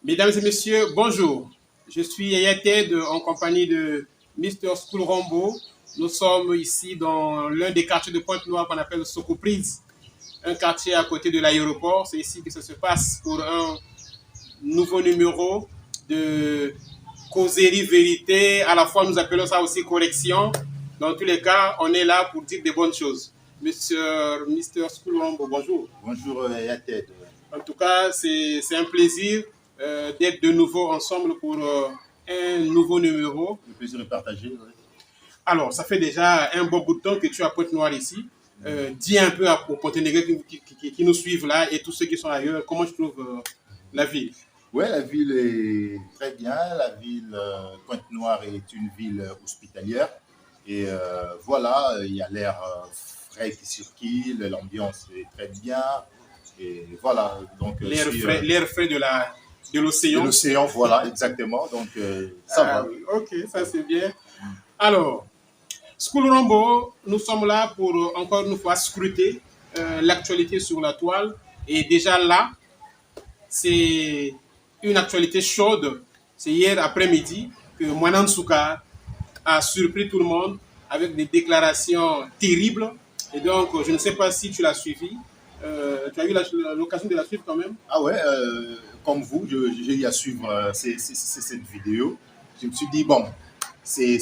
Mesdames et messieurs, bonjour. Je suis Yaya Ted en compagnie de Mr. School Rombo. Nous sommes ici dans l'un des quartiers de Pointe-Noire qu'on appelle Socoprise, un quartier à côté de l'aéroport. C'est ici que ça se passe pour un nouveau numéro de causerie vérité. À la fois, nous appelons ça aussi correction. Dans tous les cas, on est là pour dire des bonnes choses. Mr. School Rombo, bonjour. Bonjour Yaya Ted. En tout cas, c'est un plaisir d'être de nouveau ensemble pour un nouveau numéro. Le plaisir est partagé. Oui. Alors, ça fait déjà un bon bout de temps que tu es à Pointe-Noire ici. Dis un peu aux Ponténégrés qui nous suivent là et tous ceux qui sont ailleurs, comment tu trouves la ville? Oui, la ville est très bien. La ville Pointe-Noire est une ville hospitalière. Et voilà, il y a l'air frais qui circule, l'ambiance est très bien. Et voilà, donc l'air frais de l'océan. De l'océan, voilà, exactement. Donc ça va. Ok, ça c'est bien. Alors, School Rombo, nous sommes là pour encore une fois scruter l'actualité sur la toile. Et déjà là, c'est une actualité chaude. C'est hier après-midi que Mwanan Souka a surpris tout le monde avec des déclarations terribles. Et donc, je ne sais pas si tu l'as suivi. Tu as eu l'occasion de la suivre quand même? Ah ouais, comme vous, j'ai eu à suivre cette vidéo. Je me suis dit, bon, c'est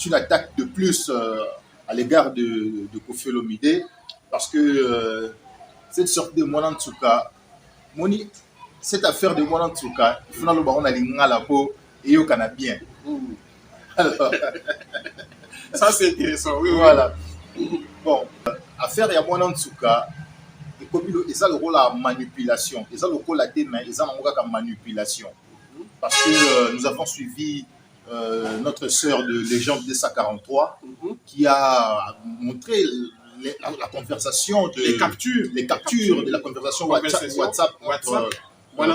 une attaque de plus à l'égard de Koffi Olomide, parce que cette sorte de Mwanan Souka, cette affaire de Mwanan Souka, il faut qu'on a la peau et au Canadien. Alors, ça c'est intéressant, oui. Voilà. Bon, affaire de Mwanan Souka, et ça le rôle la manipulation, et ça le rôle la témoin, et ça le rôle la manipulation. Parce que nous avons suivi notre sœur de Légende de 243 qui a montré la conversation, les captures de la conversation WhatsApp entre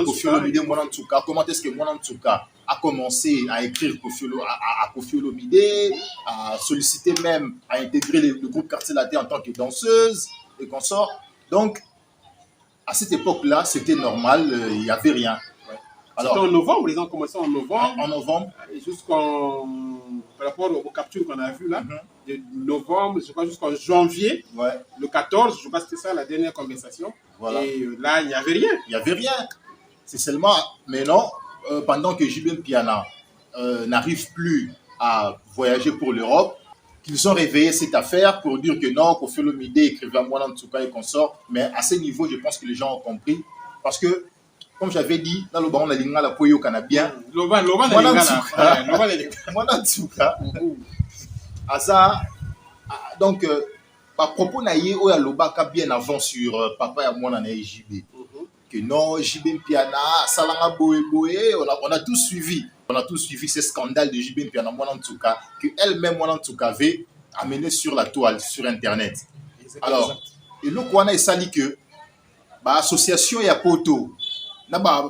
Koffi Olomide et Mwanan Souka. Comment est-ce que Mwanan Souka a commencé à écrire à Koffi Olomide, à solliciter même, à intégrer le groupe Quartier Latin en tant que danseuse et consorts. Donc, à cette époque-là, c'était normal, il n'y avait rien. C'était en novembre, les gens commençaient en novembre. En novembre. Jusqu'en, par rapport aux captures qu'on a vues là, de novembre, je crois jusqu'en janvier, le 14, je crois que c'était ça la dernière conversation. Voilà. Et là, il n'y avait rien. Il n'y avait rien. C'est seulement maintenant, pendant que JB Mpiana n'arrive plus à voyager pour l'Europe, qu'ils ont réveillé cette affaire pour dire que non, Koffi Olomide écrivait à Mwanan Souka et consort. Mais à ce niveau, je pense que les gens ont compris. Parce que, comme j'avais dit, dans le baron, on a l'ingala la poyo canadien. Mwanan Souka. Donc, à propos naïe, il y a l'obaka bien avant sur Papa et Mwanan et JB. Que non, JB Mpiana, Salanga Boé, on a tous suivi. On a tous suivi ces scandales de JB Mpiana Mwanan Souka que elle-même Mwanan Souka avait amené sur la toile, sur Internet. Alors, et le Kwana est sali que l'association Yapoto,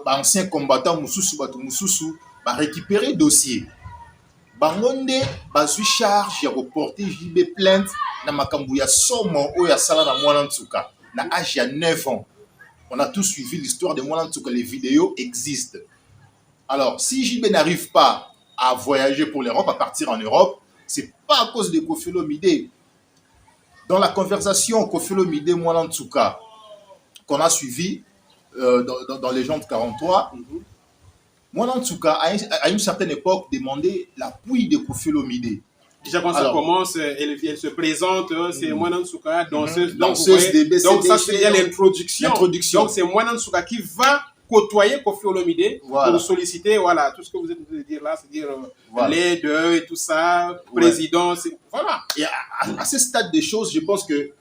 ancien combattant Moussoussou, va récupérer dossier. Bangonde, basu charge ya reporter JB plainte na makambu ya somo o ya sala na Mwanan Souka na âge ya 9 ans. On a tous suivi l'histoire de Mwanan Souka, les vidéos existent. Alors, si JB n'arrive pas à voyager pour l'Europe, à partir en Europe, ce n'est pas à cause de Koffi Olomide. Dans la conversation Koffi Olomide Mwanan Souka qu'on a suivi dans Légende 43, Mwanan Souka, à une certaine époque, demandait l'appui de Koffi Olomide. Déjà quand ça commence, elle se présente, c'est Mwanan Souka, danseuse. Danseuse DBC. Donc ça, c'est l'introduction. Donc c'est Mwanan Souka qui va côtoyer Koffi Olomide pour solliciter, voilà, tout ce que vous êtes en train de dire là, c'est-à-dire l'aide et tout ça, président, voilà. Et à ce stade des choses, je pense que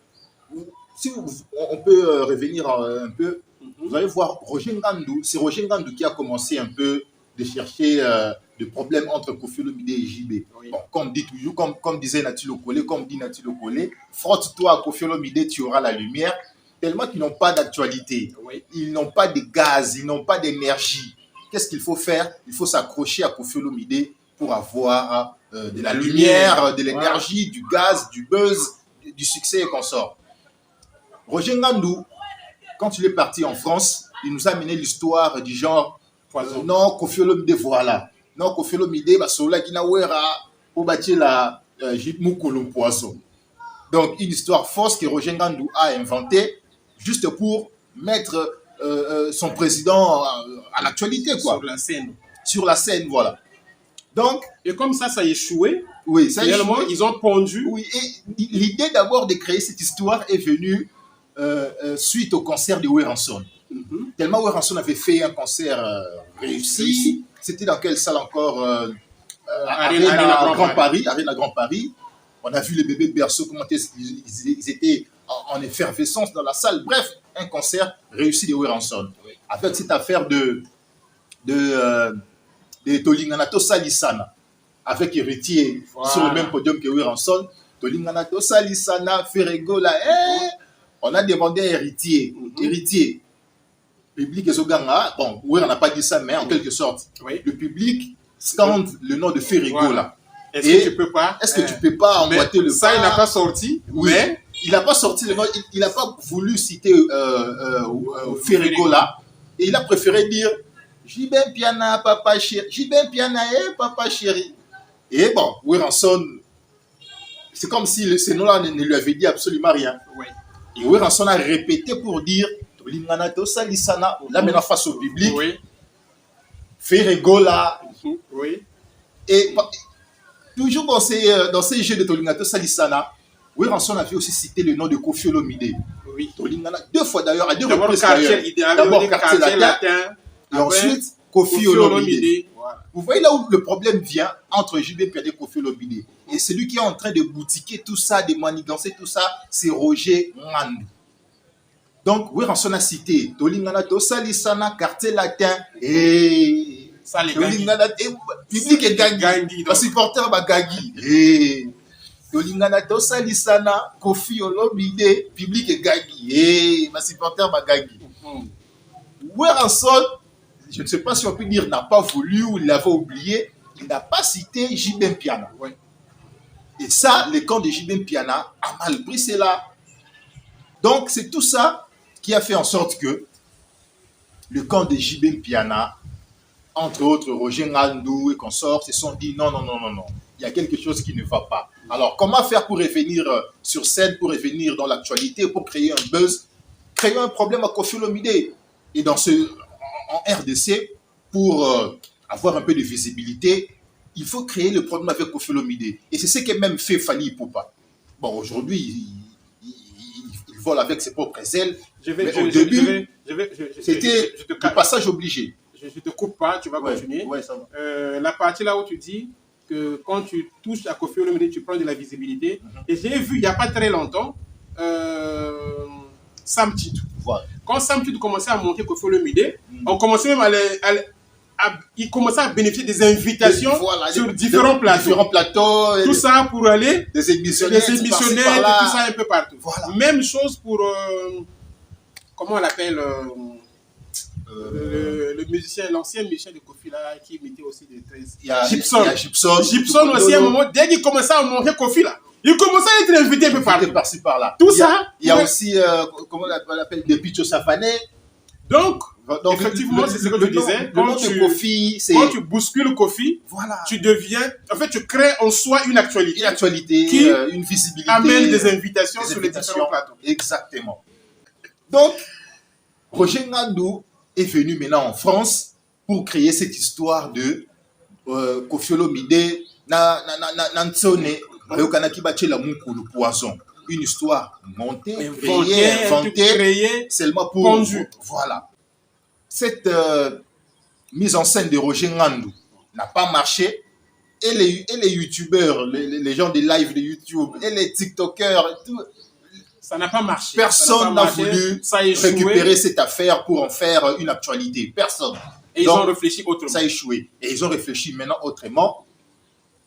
si on peut revenir un peu, vous allez voir Roger Ngandou, c'est Roger Ngandou qui a commencé un peu de chercher des problèmes entre Koffi Olomide et JB. Bon, comme dit toujours, comme disait Natilo Kolé, comme dit Natilo Kolé, frotte-toi à Koffi Olomide, tu auras la lumière. Tellement qu'ils n'ont pas d'actualité, ils n'ont pas de gaz, ils n'ont pas d'énergie. Qu'est-ce qu'il faut faire? Il faut s'accrocher à Koffi Olomide pour avoir de la lumière, de l'énergie, du gaz, du buzz, du succès et consorts. Roger Ngandou, quand il est parti en France, il nous a amené l'histoire du genre Poison. Non, Kofi Olomide, voilà. Non, Kofi Olomide, Basola Kinawera, pour bâtir la Mukulu Poisson. Donc, une histoire fausse que Roger Ngandou a inventée juste pour mettre son président à l'actualité, quoi. Sur la scène. Sur la scène, voilà. Donc, et comme ça a échoué, oui, ça a échoué. Ils ont pondu. Oui, et l'idée d'abord de créer cette histoire est venue suite au concert de Werenson. Tellement Werenson avait fait un concert réussi. C'était dans quelle salle encore Arena Grand Paris. On a vu les bébés berceaux, comment ils étaient en effervescence dans la salle. Bref, un concert réussi de Werenson. Oui. Avec cette affaire de Tolingana Tosa Lissana, avec Héritier sur le même podium que Werenson. Tolingana Tosa Lissana, Ferregola, on a demandé à Héritier. Héritier, public et Zoganga, bon, on n'a pas dit ça, mais en quelque sorte, le public scande le nom de Ferregola. Est-ce que tu peux pas emboîter le pas? Ça, il n'a pas sorti, mais... Il n'a pas sorti le nom, il n'a pas voulu citer Ferregola, et il a préféré dire Jibin Piana, papa chéri. Jibin Piana, papa chéri. Et bon, Werenson, c'est comme si ce nom-là ne lui avait dit absolument rien. Oui. Et Werenson a répété pour dire Tolingana Tosa Lissana, là maintenant face au public, Ferregola. Oui. Et toujours dans ces jeux de Tolingana Tosa Lissana, Werenson avait aussi cité le nom de Kofi Olomide. Oui. Tolingana, deux fois d'ailleurs, à deux reprises d'ailleurs. D'abord quartier latin. Et ensuite, Kofi Olomide. Voilà. Vous voyez là où le problème vient entre JB Piana et Kofi Olomide. Et celui qui est en train de boutiquer tout ça, de manigancer tout ça, c'est Roger Ngandou. Donc, Werenson a cité Tolingana Tosa Lissana, quartier latin, et Tolingana, public et Gagui. Les supporters Gagui. Tolingana Tosa Lissana, Kofi Olomide, public et Gagui. Les supporters Gagui. Werenson, je ne sais pas si on peut dire, n'a pas voulu ou il l'avait oublié, il n'a pas cité Jibin Piana. Ouais. Et ça, le camp de Jibin Piana a mal pris cela. Donc, c'est tout ça qui a fait en sorte que le camp de Jibin Piana, entre autres Roger Ngandou et consorts, se sont dit non. Il y a quelque chose qui ne va pas. Alors, comment faire pour revenir sur scène, pour revenir dans l'actualité, pour créer un buzz, créer un problème à Kofi Olomide? Et en RDC, pour avoir un peu de visibilité, il faut créer le problème avec Kofi Olomide. Et c'est ce qu'a même fait Fally Ipupa. Bon, aujourd'hui, il vole avec ses propres ailes. Au début, c'était le passage obligé. Je ne te coupe pas, tu vas continuer. Ouais, ça va. La partie là où tu dis que quand tu touches à Kofi Olomide, tu prends de la visibilité. Et j'ai vu il n'y a pas très longtemps Sam Titou. Voilà. Quand Sam Titou commençait à monter Kofi Olomide, on commençait même il commençait à bénéficier des invitations sur différents plateaux. Tout ça pour aller des émissionnaires et tout ça un peu partout. Voilà. Même chose pour comment on l'appelle le musicien, l'ancien musicien de Kofi là, qui mettait aussi des 13. Gibson aussi, à un moment, dès qu'il commençait à monter Kofi là, il commençait à être invité un peu partout. Par-ci par-là. Tout ça. Il y a aussi, comment on l'appelle, des Picho Safané. Donc effectivement, c'est ce que tu disais. Quand tu bouscules Kofi, voilà. Tu deviens, en fait, tu crées en soi une actualité. Une actualité, qui une visibilité. Amène des invitations sur les différents plateaux. Exactement. Donc, Roger Ngandou est venu maintenant en France pour créer cette histoire de Kofi Olomide, Nansone, le poison. Une histoire montée, inventée, seulement pour... Voilà. Cette mise en scène de Roger Ngandou n'a pas marché. Et les youtubeurs, les gens des lives de YouTube, et les tiktokers, tout, ça n'a pas marché. Personne n'a voulu récupérer cette affaire pour en faire une actualité. Personne. Et ils ont réfléchi autrement. Ça a échoué. Et ils ont réfléchi maintenant autrement.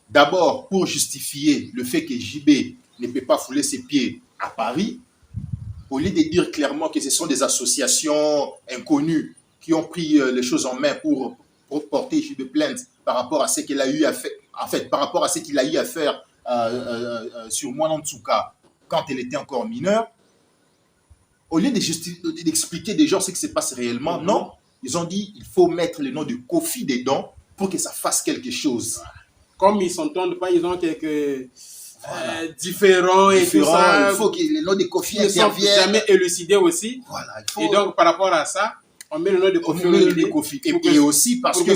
D'abord, pour justifier le fait que JB ne peut pas fouler ses pieds à Paris, au lieu de dire clairement que ce sont des associations inconnues qui ont pris les choses en main pour porter JB plainte par rapport à ce qu'il a eu à faire, en fait, par rapport à ce qu'il a eu à faire sur Mwana Ntsuka quand elle était encore mineure, au lieu d'expliquer des gens ce qui se passe réellement, non, ils ont dit il faut mettre le nom de Kofi dedans pour que ça fasse quelque chose. Comme ils s'entendent pas, ils ont quelques différents et tout ça. Il faut que le nom de Kofi ne sont intervienne. jamais élucidés aussi. Voilà, Et donc, par rapport à ça, on met le nom de Kofi Olomide. Et aussi parce que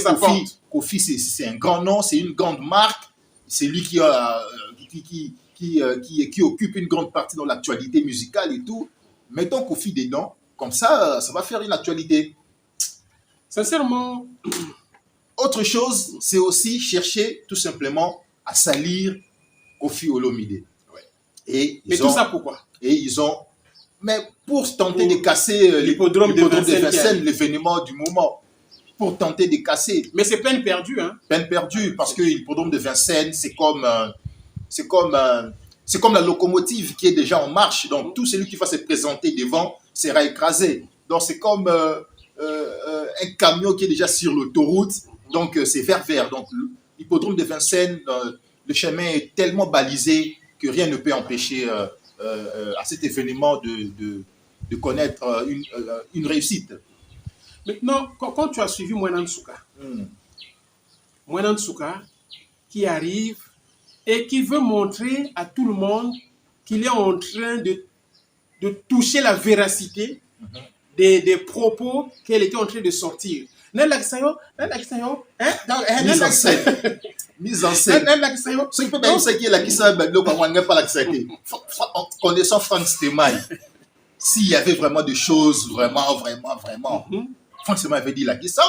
Kofi c'est un grand nom, c'est une grande marque. C'est lui qui occupe une grande partie dans l'actualité musicale et tout. Mettons Kofi dedans, comme ça va faire une actualité. Sincèrement. Autre chose, c'est aussi chercher tout simplement à salir Kofi Olomide. Ouais. Mais tout ça pourquoi? Mais pour tenter de casser l'hippodrome de Vincennes, l'événement du moment. Pour tenter de casser. Mais c'est peine perdue, hein? Peine perdue, parce que l'hippodrome de Vincennes, c'est comme la locomotive qui est déjà en marche. Donc, tout celui qui va se présenter devant sera écrasé. Donc, c'est comme un camion qui est déjà sur l'autoroute. Donc, c'est vert. Donc, l'hippodrome de Vincennes, le chemin est tellement balisé que rien ne peut empêcher à cet événement de connaître une réussite. Maintenant, quand tu as suivi Moinan Nsouka, qui arrive et qui veut montrer à tout le monde qu'il est en train de toucher la véracité des propos qu'elle était en train de sortir. Mise en scène. Ce qui peut bien c'est qu'il a qui ça, connaissant Franck Stemay, s'il y avait vraiment des choses, vraiment. Franck Stemay avait dit là, qui ça,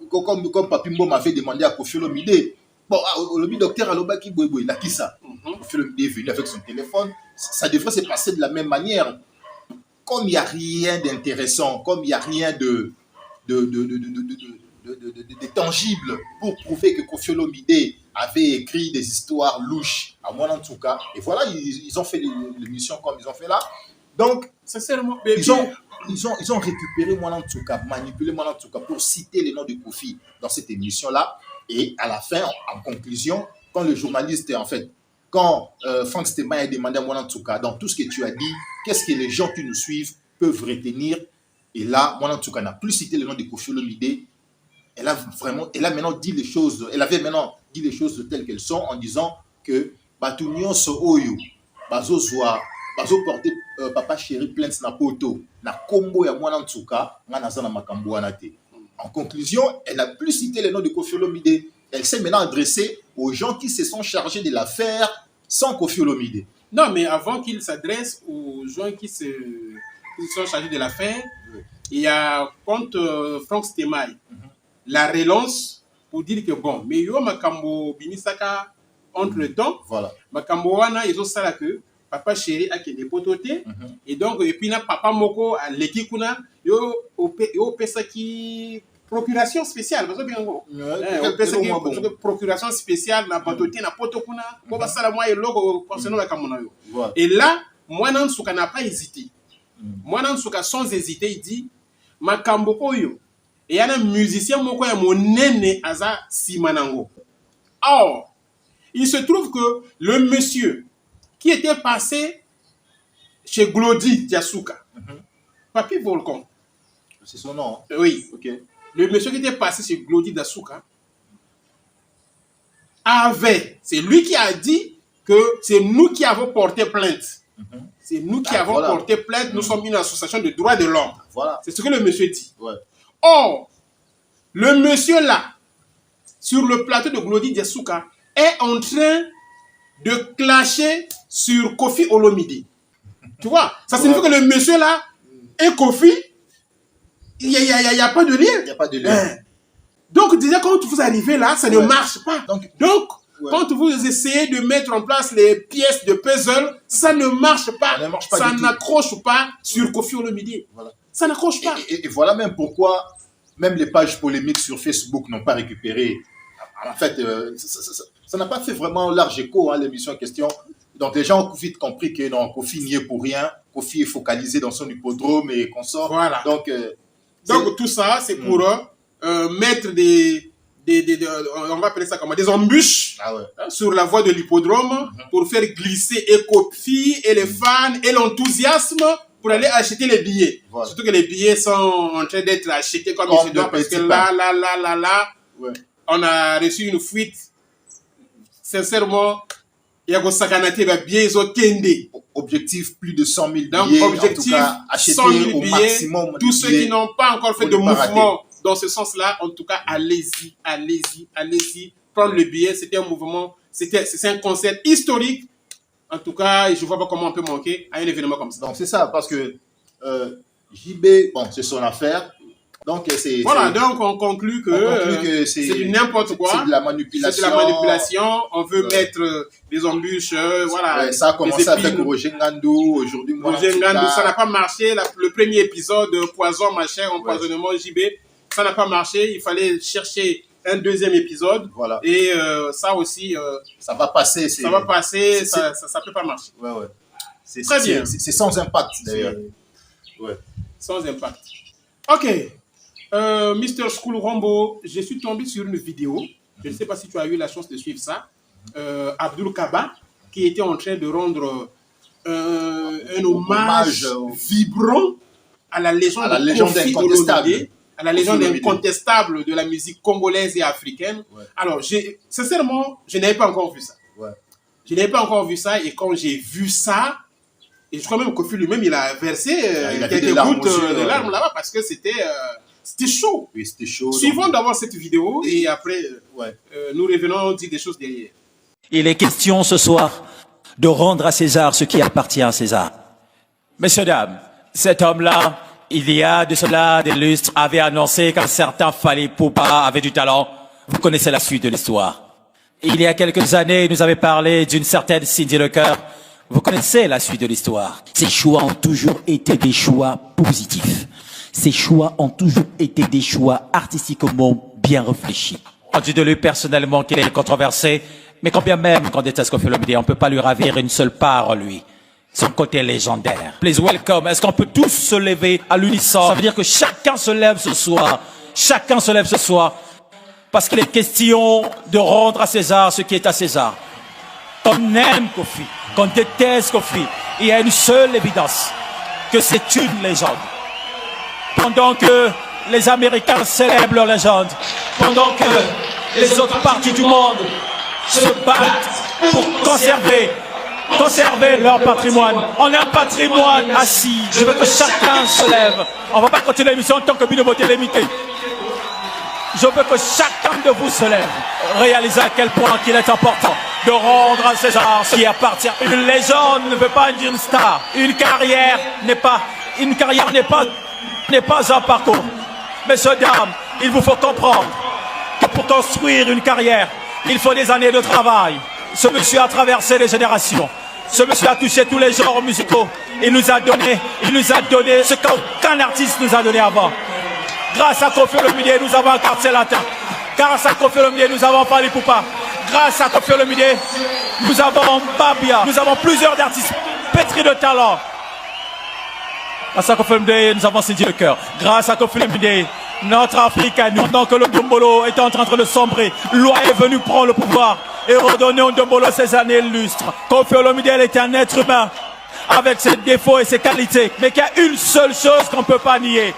comme Papimbo m'avait demandé à Kofi Olomide. Bon, le docteur Aloba qui boue, il a qui ça. Kofi Olomide est venu avec son téléphone. Ça devrait se passer de la même manière. Comme il n'y a rien d'intéressant, comme il n'y a rien de tangible pour prouver que Kofi Olomide avait écrit des histoires louches à Moinan Nsouka. Et voilà, ils ont fait l'émission comme ils ont fait là. Donc, sincèrement, ils ont récupéré Moinan Nsouka, manipulé Moinan Nsouka pour citer les noms de Kofi dans cette émission-là. Et à la fin, en conclusion, quand le journaliste, en fait, quand Franck Stemay a demandé à Moinan Nsouka, dans tout ce que tu as dit, qu'est-ce que les gens qui nous suivent peuvent retenir? Et là, Moinan Nsouka n'a plus cité le nom de Kofi Olomide. Elle avait maintenant dit les choses telles qu'elles sont en disant que Batunyon so oyo, bazo porter papa chéri plainte na poto, na kombo ya Moinan Nsouka, ngana zana makambo wana te. En conclusion, elle n'a plus cité le nom de Kofi Olomide. Elle s'est maintenant adressée aux gens qui se sont chargés de l'affaire sans Kofi Olomide. Non, mais avant qu'il s'adresse aux gens qui sont chargés de l'affaire, il y a contre Franck Stemay la relance pour dire que bon, mais yo makambo bimisaka entre le temps, voilà. Makambo wana ils ont ça là que papa chéri a qui des pototé et donc et puis na papa moko a leki kuna yo pesa qui procuration spéciale parce que bien go pesa qui procuration spéciale na pototé na poto kuna ko ba sala moi logo concernant makambo na yo. Et là Moinan Nsouka n'a pas hésité. Moinan Nsouka sans hésiter il dit makambo oyo et il y a un musicien moko ya monene aza simanango. Or, il se trouve que le monsieur qui était passé chez Glody Diasuka, Papi Volcan. C'est son nom. Oui. Okay. Le monsieur qui était passé chez Glody Diasuka c'est lui qui a dit que c'est nous qui avons porté plainte. C'est nous qui avons porté plainte. Nous sommes une association de droits de l'homme. Voilà. C'est ce que le monsieur dit. Ouais. Or, le monsieur là, sur le plateau de Glody Diasuka, est en train de clasher sur Kofi Olomide. Tu vois, ça signifie que le monsieur là et Kofi, il n'y a pas de lien. Il n'y a pas de lien. Donc, déjà, quand vous arrivez là, ça ne marche pas. Donc quand vous essayez de mettre en place les pièces de puzzle, ça ne marche pas. Ça n'accroche pas sur Kofi Olomide. Voilà. Ça n'accroche pas. Et voilà même pourquoi même les pages polémiques sur Facebook n'ont pas récupéré. En fait, ça n'a pas fait vraiment large écho, hein, l'émission en question. Donc les gens ont vite compris que non, Kofi n'y est pour rien. Kofi est focalisé dans son hippodrome et consort. Voilà. Donc tout ça, c'est pour mettre on va appeler ça comment, des embûches sur la voie de l'hippodrome pour faire glisser et Kofi et les fans et l'enthousiasme pour aller acheter les billets. Voilà. Surtout que les billets sont en train d'être achetés comme il se doit, parce que là, Ouais. on a reçu une fuite. Sincèrement, il y a Sakanate va bien ils ont tendé. Objectif plus de 100 000 billets. Donc, objectif, en tout cas, acheter 100 000 au billets. maximum. Tous ceux qui n'ont pas encore fait de mouvement rater. dans ce sens-là, en tout cas, allez-y. Prendre le billet, c'était un mouvement, c'est un concert historique. En tout cas, je ne vois pas comment on peut manquer à un événement comme ça. Donc, c'est ça, parce que JB, bon, c'est son affaire. Donc, voilà, donc on conclut que c'est du n'importe quoi. C'est de la manipulation. C'est de la manipulation. On veut mettre des embûches. Voilà. Ouais, ça a commencé avec Roger Ngandou. Aujourd'hui, Roger Ngandou, ça n'a pas marché. Le premier épisode, Poison, machin, empoisonnement, JB, ça n'a pas marché. Il fallait chercher un deuxième épisode. Voilà. Et ça aussi. Ça va passer. Ça va passer. Ça ne peut pas marcher. Ouais. Très bien. C'est sans impact, d'ailleurs. Ouais. Sans impact. Ok. Mr. School Rombo, je suis tombé sur une vidéo. Je ne sais pas si tu as eu la chance de suivre ça. Abdul Kaba, qui était en train de rendre un hommage vibrant à la légende incontestable. À la légende incontestable de la musique congolaise et africaine. Ouais. Alors, sincèrement, je n'avais pas encore vu ça. Ouais. Je n'avais pas encore vu ça, et quand j'ai vu ça, et je crois même Kofi lui-même, il a versé quelques gouttes de larmes là-bas, parce que c'était chaud. Oui, c'était chaud. Suivons d'abord cette vidéo et après, nous revenons dire des choses derrière. Il est question ce soir de rendre à César ce qui appartient à César. Messieurs, dames, cet homme-là, il y a de cela des lustres, avait annoncé qu'un certain Fally Ipupa avait du talent. Vous connaissez la suite de l'histoire. Il y a quelques années, il nous avait parlé d'une certaine Cindy Lecoeur. Vous connaissez la suite de l'histoire. Ces choix ont toujours été des choix positifs. Ces choix ont toujours été des choix artistiquement bien réfléchis. On dit de lui personnellement qu'il est controversé, mais quand bien même qu'on déteste Koffi Olomide, on ne peut pas lui ravir une seule part en lui. Son côté légendaire. Please welcome. Est-ce qu'on peut tous se lever à l'unisson? Ça veut dire que chacun se lève ce soir. Chacun se lève ce soir. Parce qu'il est question de rendre à César ce qui est à César. Qu'on aime Koffi, qu'on déteste Koffi, il y a une seule évidence, que c'est une légende. Pendant que les Américains célèbrent leur légende, pendant que les autres parties du monde se battent pour conserver leur patrimoine. On a un patrimoine assis. Je veux que chacun se lève. On ne va pas continuer l'émission tant que Binoboté est limité. Je veux que chacun de vous se lève. Réalisez à quel point il est important de rendre à César ce qui appartient. Une légende ne veut pas dire une star. Une carrière n'est pas un parcours. Messieurs, dames, il vous faut comprendre que pour construire une carrière, il faut des années de travail. Ce monsieur a traversé les générations. Ce monsieur a touché tous les genres musicaux. Il nous a donné ce qu'aucun artiste nous a donné avant. Grâce à Koffi Olomide, nous avons un quartier latin. Grâce à Koffi Olomide, nous avons Fally Ipupa. Grâce à Koffi Olomide, nous avons Babia. Nous avons plusieurs artistes pétris de talent. Grâce à Koffi Olomide, nous avons Cindy Lecoeur. Grâce à Koffi Olomide, notre Afrique, pendant que le Ndombolo est en train de sombrer, Loi est venu prendre le pouvoir et redonner au Ndombolo ses années lustres. Koffi Olomide est un être humain avec ses défauts et ses qualités, mais qu'il y a une seule chose qu'on ne peut pas nier.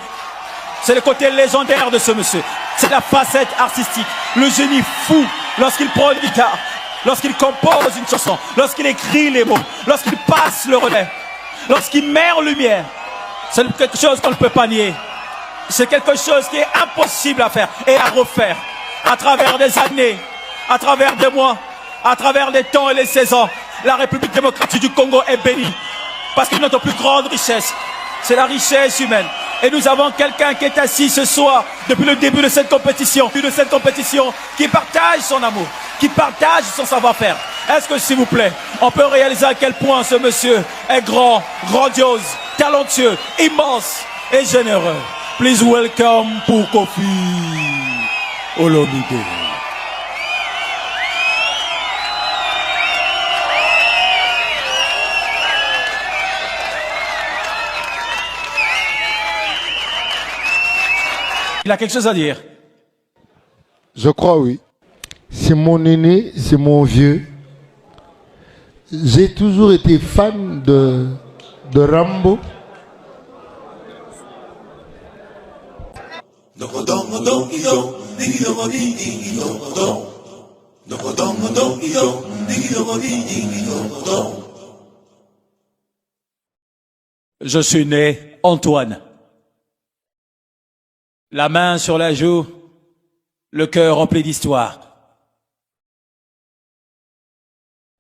C'est le côté légendaire de ce monsieur. C'est la facette artistique. Le génie fou lorsqu'il prend une guitare, lorsqu'il compose une chanson, lorsqu'il écrit les mots, lorsqu'il passe le relais, lorsqu'il met en lumière. C'est quelque chose qu'on ne peut pas nier. C'est quelque chose qui est impossible à faire et à refaire à travers des années, à travers des mois, à travers les temps et les saisons. La République démocratique du Congo est bénie parce que notre plus grande richesse, c'est la richesse humaine. Et nous avons quelqu'un qui est assis ce soir, depuis le début de cette compétition, qui partage son amour, qui partage son savoir-faire. Est-ce que, s'il vous plaît, on peut réaliser à quel point ce monsieur est grand, grandiose, talentueux, immense et généreux. Please welcome pour Koffi Olomide. Il a quelque chose à dire. Je crois, oui. C'est mon aîné, c'est mon vieux. J'ai toujours été fan de Rambo. Je suis né Antoine. La main sur la joue, le cœur rempli d'histoire.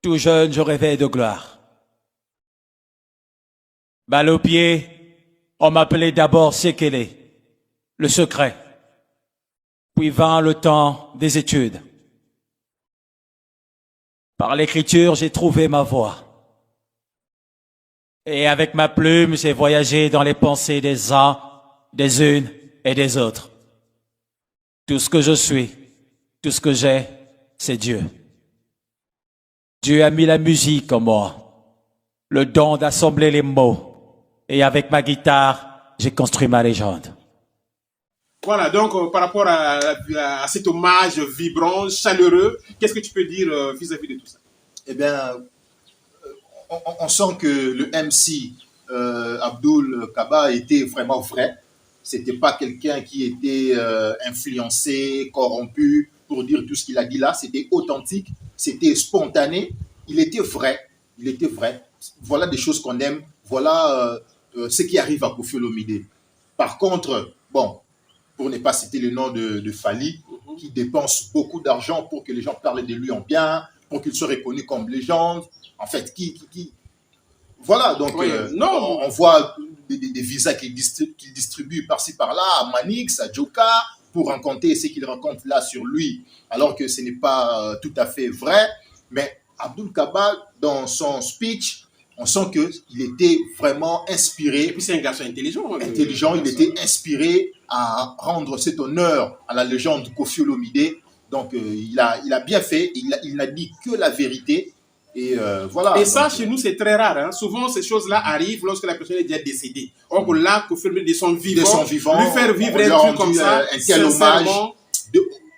Tout jeune, je rêvais de gloire. Balle au pied, on m'appelait d'abord Sekele, le secret. Puis vint le temps des études. Par l'écriture, j'ai trouvé ma voie. Et avec ma plume, j'ai voyagé dans les pensées des uns, des unes et des autres. Tout ce que je suis, tout ce que j'ai, c'est Dieu. Dieu a mis la musique en moi, le don d'assembler les mots. Et avec ma guitare, j'ai construit ma légende. Voilà, donc par rapport à cet hommage vibrant, chaleureux, qu'est-ce que tu peux dire vis-à-vis de tout ça? Eh bien, on sent que le MC Abdoul Kaba était vraiment vrai. C'était pas quelqu'un qui était influencé, corrompu pour dire tout ce qu'il a dit là. C'était authentique, c'était spontané. Il était vrai. Il était vrai. Voilà des choses qu'on aime. Voilà ce qui arrive à Koffi Olomide. Par contre, bon, pour ne pas citer le nom de Fally, qui dépense beaucoup d'argent pour que les gens parlent de lui en bien, pour qu'il soit reconnu comme légende. En fait, voilà, donc oui, on voit des visas qu'il distribue par-ci par-là, à Manix, à Joka, pour raconter ce qu'il raconte là sur lui, alors que ce n'est pas tout à fait vrai. Mais Abdoul Kaba, dans son speech, on sent qu'il était vraiment inspiré. Et puis c'est un garçon intelligent. Intelligent, il était inspiré à rendre cet honneur à la légende Koffi Olomide. Donc il a bien fait, il n'a dit que la vérité. Et voilà. Et ça, chez nous, c'est très rare. Hein. Souvent, ces choses-là arrivent lorsque la personne est déjà décédée. Or, là, Koffi Olomide de son vivant, lui faire vivre un truc comme ça, un tel hommage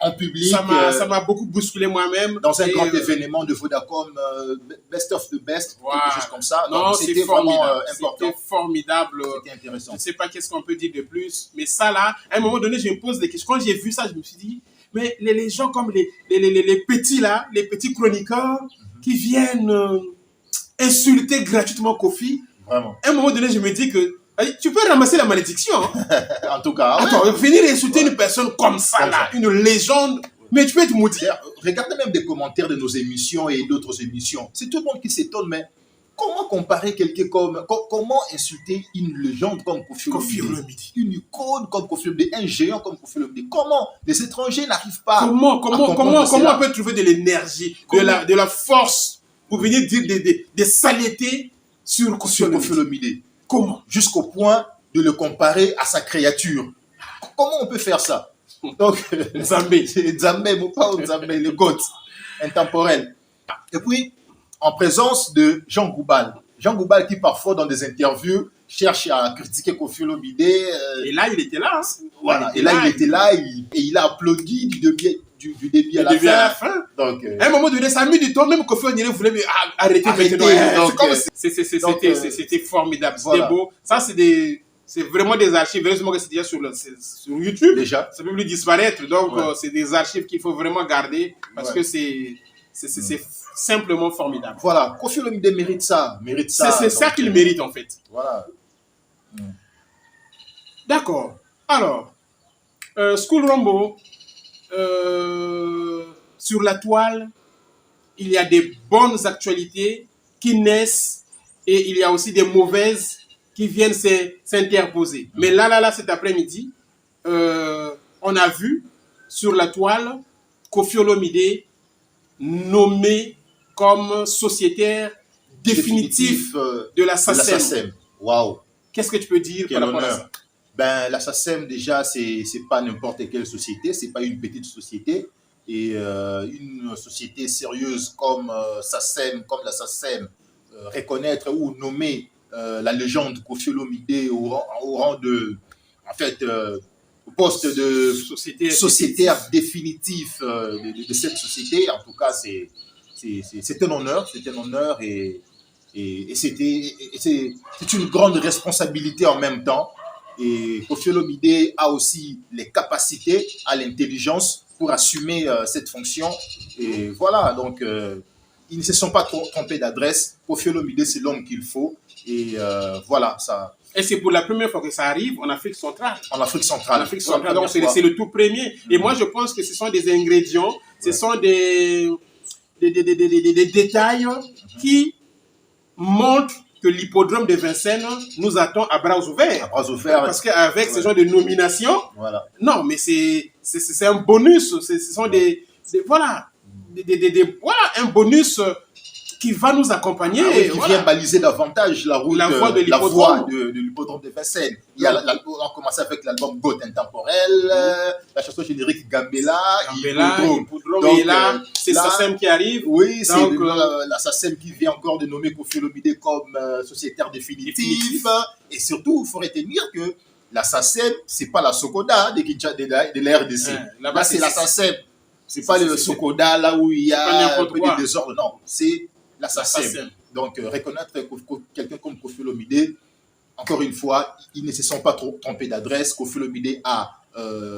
en public. Ça m'a beaucoup bousculé moi-même. Dans un grand événement de Vodacom, Best of the Best, voilà. Quelque chose comme ça. Non, c'était vraiment important. C'était formidable. C'était intéressant. Je ne sais pas qu'est-ce qu'on peut dire de plus. Mais ça, là, à un moment donné, je me pose des questions. Quand j'ai vu ça, je me suis dit, mais les gens comme les petits, là, les petits chroniqueurs qui viennent insulter gratuitement Koffi, vraiment. À un moment donné, je me dis que tu peux ramasser la malédiction. Hein. En tout cas. Attends, venir insulter une personne comme ça, là, une légende, mais tu peux être maudit. Regardez même des commentaires de nos émissions et d'autres émissions. C'est tout le monde qui s'étonne, mais comment comparer quelqu'un comme... Comment insulter une légende comme Koffi Olomide? Une icône comme Koffi Olomide, un géant comme Koffi Olomide. Comment les étrangers n'arrivent pas comment on peut trouver de l'énergie, de la force pour venir dire des saletés sur Koffi Olomide? Comment? Jusqu'au point de le comparer à sa créature. Comment on peut faire ça? Donc, Nzambé, le GOAT, intemporel. Et puis, en présence de Jean Goubal. Jean Goubal qui parfois dans des interviews cherche à critiquer Koffi Olomide. Et là, il était là. Voilà. Et là, il était là et il a applaudi du début à la fin. Donc, à un moment donné, ça a mis du temps. Même Koffi Olomide voulait arrêter maintenant. C'était formidable. Voilà. C'était beau. Ça, c'est vraiment des archives. Heureusement que c'est déjà sur YouTube. Déjà. Ça peut plus disparaître. Donc, c'est des archives qu'il faut vraiment garder parce que c'est simplement formidable. Voilà, Koffi Olomide mérite ça. C'est ça qu'il mérite en fait. Voilà. D'accord. Alors, School Rombo, sur la toile, il y a des bonnes actualités qui naissent et il y a aussi des mauvaises qui viennent s'interposer. Mais là, cet après-midi, on a vu sur la toile Koffi Olomide nommé comme sociétaire définitif de la SACEM. Waouh! Qu'est-ce que tu peux dire par rapport à ça? Ben, la SACEM, déjà, c'est pas n'importe quelle société, c'est pas une petite société. Et une société sérieuse comme SACEM, comme la SACEM, reconnaître ou nommer la légende Koffi Olomide au rang de, en fait, au poste de sociétaire définitif de cette société, en tout cas, c'est un honneur, et c'est une grande responsabilité en même temps. Et Koffi Olomide a aussi les capacités, a l'intelligence pour assumer cette fonction. Et voilà, donc ils ne se sont pas trompés d'adresse. Koffi Olomide, c'est l'homme qu'il faut. Et voilà, ça. Et c'est pour la première fois que ça arrive en Afrique centrale. En Afrique centrale. En Afrique centrale, donc c'est le tout premier. Et moi, je pense que ce sont des ingrédients, ce sont des détails qui montrent que l'hippodrome de Vincennes nous attend à bras ouverts. À bras ouverts. Parce qu'avec ce genre de nomination, voilà. Non, mais c'est un bonus. Ce sont voilà, un bonus qui va nous accompagner. Qui vient baliser davantage la route, la voie de l'hippodrome de Vincennes. On a commencé avec l'album Goth Intemporel, la chanson générique Gambela, Hippodrome, et là, c'est SACEM qui arrive. Oui, c'est la SACEM qui vient encore de nommer Koffi Olomide comme sociétaire définitif. Et surtout, il faut retenir que la SACEM, ce n'est pas la Sokoda de la RDC. Là, c'est la SACEM. Ce n'est pas le Sokoda, là où il y a un peu de désordre. Non, c'est la SACEM. Donc, reconnaître quelqu'un comme Koffi Olomide, encore une fois, ils ne se sont pas trompés d'adresse. Koffi Olomide a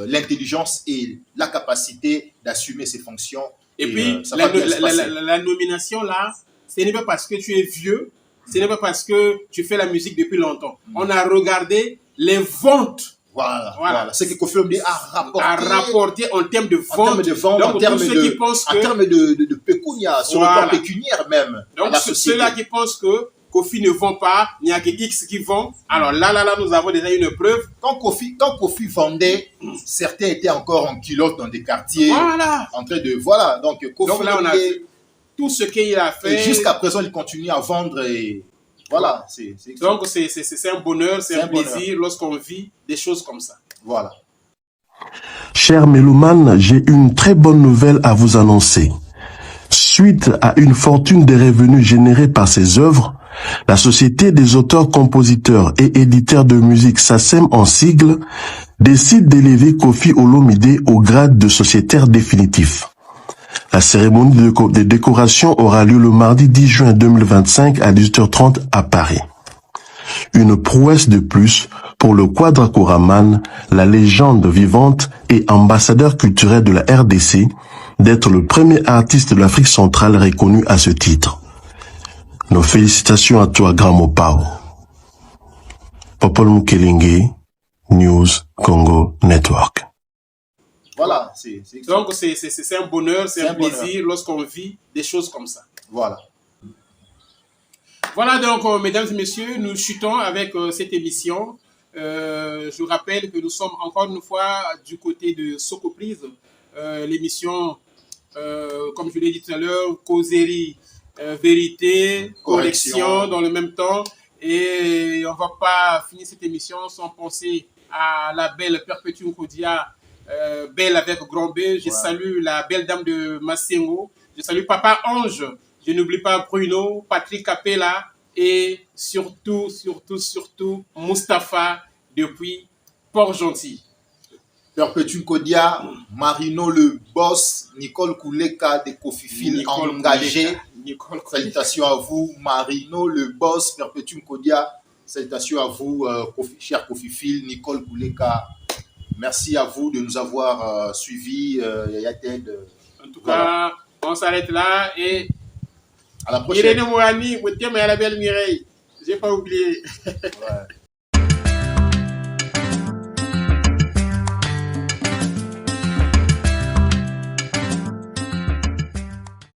l'intelligence et la capacité d'assumer ses fonctions. Et puis, la nomination, là, ce n'est pas parce que tu es vieux, ce n'est pas parce que tu fais la musique depuis longtemps. On a regardé les ventes. Voilà. Ce que Koffi Olomide a rapporté en termes de vente. En termes de pécunia, sur le plan pécuniaire même. Donc, ceux-là qui pensent que Koffi ne vend pas, il n'y a que X qui vend. Alors là, nous avons déjà une preuve. Quand Koffi vendait, certains étaient encore en culotte dans des quartiers. Voilà. En train de. Voilà. Donc, Koffi là, on a vu tout ce qu'il a fait. Et jusqu'à présent, il continue à vendre et. Voilà. Donc, c'est un bonheur, c'est un plaisir lorsqu'on vit des choses comme ça. Voilà. Cher Méloman, j'ai une très bonne nouvelle à vous annoncer. Suite à une fortune des revenus générés par ses œuvres, la Société des auteurs, compositeurs et éditeurs de musique SACEM en sigle décide d'élever Koffi Olomide au grade de sociétaire définitif. La cérémonie de décoration aura lieu le mardi 10 juin 2025 à 18h30 à Paris. Une prouesse de plus pour le quadracoraman, la légende vivante et ambassadeur culturel de la RDC, d'être le premier artiste de l'Afrique centrale reconnu à ce titre. Nos félicitations à toi, Grand Mopao. Popol Mukelinge, News Congo Network. Voilà, donc c'est un bonheur, c'est un plaisir lorsqu'on vit des choses comme ça. Voilà. Voilà donc, mesdames et messieurs, nous chutons avec cette émission. Je rappelle que nous sommes encore une fois du côté de Sokoprise. L'émission, comme je l'ai dit tout à l'heure, causerie, vérité, correction dans le même temps. Et on ne va pas finir cette émission sans penser à la belle Perpétue Kodia, belle avec grand B. Je salue la belle dame de Massengo. Je salue Papa Ange. Je n'oublie pas Bruno, Patrick Capella et surtout, Mustapha depuis Port-Gentil. Perpétue Kodia, Marino le boss, Nicole Kouleka de Kofifil engagé. Salutations à vous, Marino le boss, Perpétue Kodia. Salutations à vous, cher Kofifil, Nicole Kouleka. Merci à vous de nous avoir suivis. En tout cas, on s'arrête là et à la prochaine. Irène Mouani, vous à la belle Mireille. J'ai pas oublié.